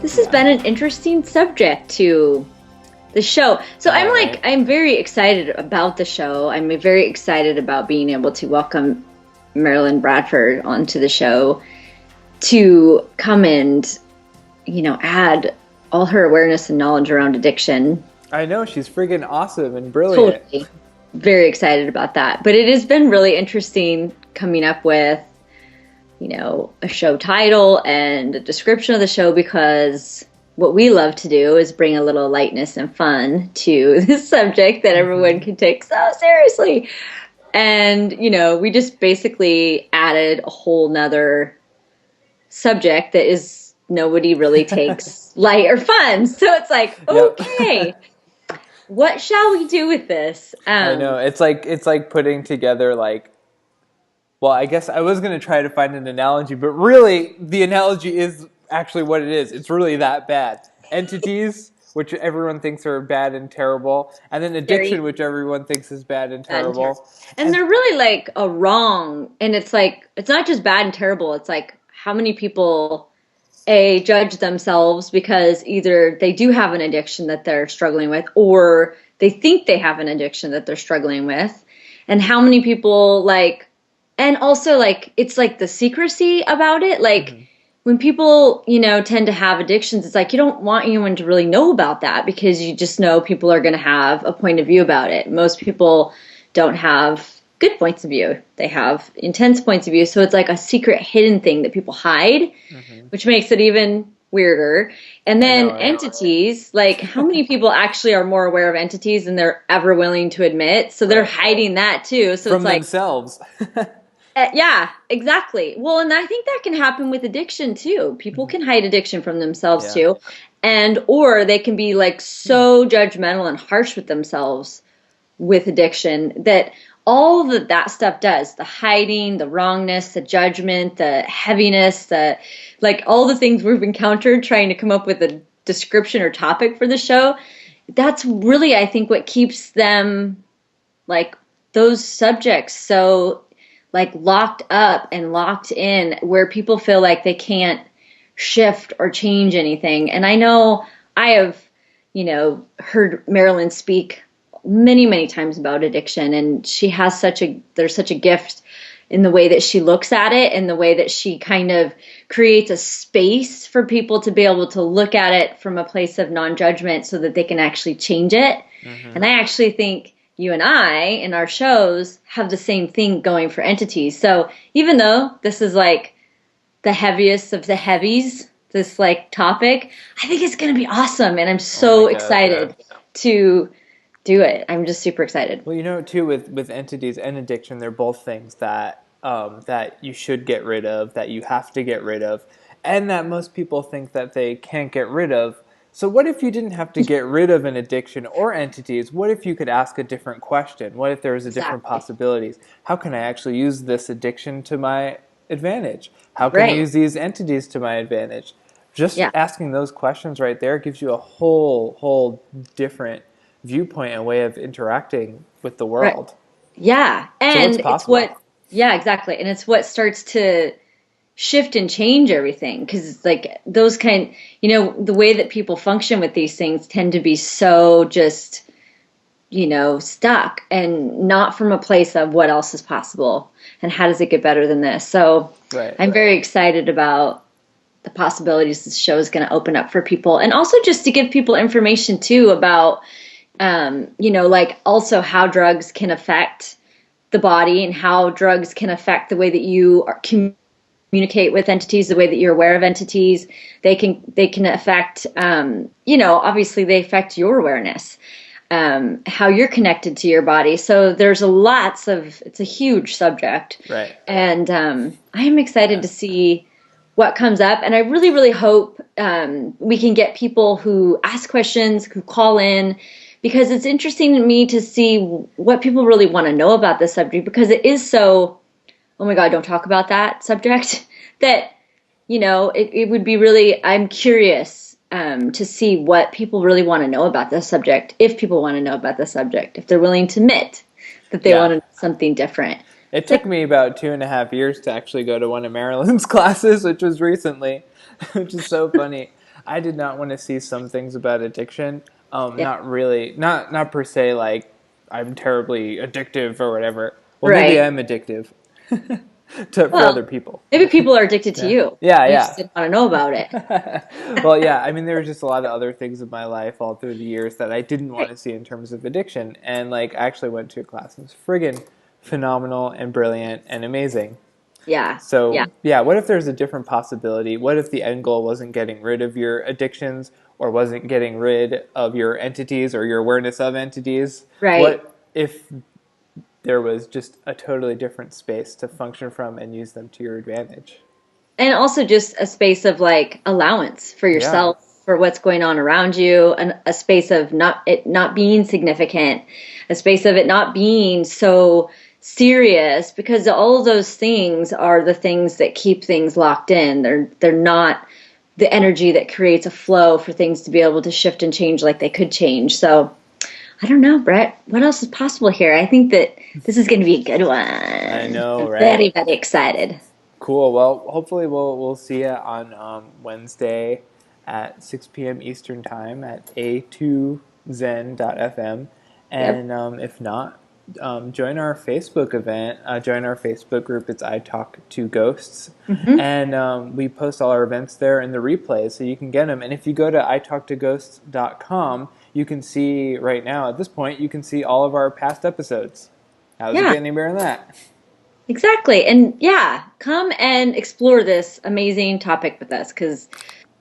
this has been an interesting subject to the show. So I'm very excited about the show. I'm very excited about being able to welcome Marilyn Bradford onto the show to come and, add all her awareness and knowledge around addiction. I know, she's friggin' awesome and brilliant. Totally. Very excited about that. But it has been really interesting coming up with, a show title and a description of the show, because what we love to do is bring a little lightness and fun to this subject that everyone can take so seriously. And, we just basically added a whole nother subject that is nobody really takes light or fun. So it's like, okay, what shall we do with this? I know. It's like putting together well, I guess I was going to try to find an analogy, but really the analogy is actually what it is. It's really that bad. Entities, which everyone thinks are bad and terrible, and then addiction, which everyone thinks is bad and terrible. And they're really a wrong, and it's it's not just bad and terrible. It's how many people judge themselves because either they do have an addiction that they're struggling with, or they think they have an addiction that they're struggling with. And how many people and also it's the secrecy about it. When people, tend to have addictions, it's you don't want anyone to really know about that, because you just know people are going to have a point of view about it. Most people don't have good points of view. They have intense points of view. So it's a secret hidden thing that people hide, which makes it even weirder. And then entities, how many people actually are more aware of entities than they're ever willing to admit? So they're hiding that too. So from themselves. Yeah, exactly. Well, and I think that can happen with addiction too. People can hide addiction from themselves too. Or they can be so judgmental and harsh with themselves with addiction that all that stuff does, the hiding, the wrongness, the judgment, the heaviness, the all the things we've encountered trying to come up with a description or topic for the show, that's really, I think, what keeps them those subjects so locked up and locked in, where people feel like they can't shift or change anything. And I know I have, heard Marilyn speak many, many times about addiction, and she has there's such a gift in the way that she looks at it, and the way that she kind of creates a space for people to be able to look at it from a place of non-judgment so that they can actually change it. And I actually think you and I, in our shows, have the same thing going for entities. So even though this is the heaviest of the heavies, this topic, I think it's going to be awesome. And I'm so excited to do it. I'm just super excited. Well, too, with entities and addiction, they're both things that you should get rid of, that you have to get rid of, and that most people think that they can't get rid of. So what if you didn't have to get rid of an addiction or entities? What if you could ask a different question? What if there was different possibilities? How can I actually use this addiction to my advantage? How can I use these entities to my advantage? Just asking those questions right there gives you a whole different viewpoint and way of interacting with the world. Right. Yeah. And so exactly. And it's what starts to shift and change everything, because those kind, the way that people function with these things tend to be so just, stuck, and not from a place of what else is possible and how does it get better than this. So I'm very excited about the possibilities this show is going to open up for people, and also just to give people information too about, also how drugs can affect the body, and how drugs can affect the way that you communicate with entities, the way that you're aware of entities. They can affect, obviously they affect your awareness, how you're connected to your body. So there's it's a huge subject. Right. And I am excited to see what comes up. And I really, really hope we can get people who ask questions, who call in, because it's interesting to me to see what people really want to know about this subject, because it is so, oh my God, don't talk about that subject, that, it would be really, I'm curious to see what people really want to know about this subject, if people want to know about the subject, if they're willing to admit that they want to know something different. It took me about 2.5 years to actually go to one of Marilyn's classes, which was recently, which is so funny. I did not want to see some things about addiction. Yeah. Not really, not per se like I'm terribly addictive or whatever. Well, maybe Right. I'm addictive for Well, other people. maybe people are addicted to Yeah, you. yeah, You just yeah. didn't want to know about it. Well, yeah. I mean, there were just a lot of other things in my life all through the years that I didn't want Right. to see in terms of addiction, and like I actually went to a class and it was friggin' phenomenal and brilliant and amazing. Yeah. Yeah. So, yeah, what if there's a different possibility? What if the end goal wasn't getting rid of your addictions or wasn't getting rid of your entities or your awareness of entities? Right. What if there was just a totally different space to function from and use them to your advantage? And also just a space of like allowance for Yeah, yourself, for what's going on around you, and a space of not being significant, a space of it not being so serious, because all of those things are the things that keep things locked in. They're not the energy that creates a flow for things to be able to shift and change like they could change. So I don't know, Brett, what else is possible here? I think that this is going to be a good I one. know, I'm right? very, very excited. Cool. Well, hopefully we'll see you on Wednesday at 6 p.m. Eastern Time at a2zen.fm. Yep. And if not, join our Facebook event. Join our Facebook group. It's I Talk to Ghosts. Hmm. And we post all our events there in the replays so you can get them. And if you go to italktoghosts.com, you can see right now, at this point, you can see all of our past episodes. How does it Yeah. get any better than that? Exactly. And yeah, come and explore this amazing topic with us because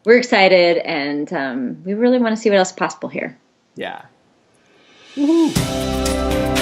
we're excited and we really want to see what else is possible here. Yeah. Woohoo!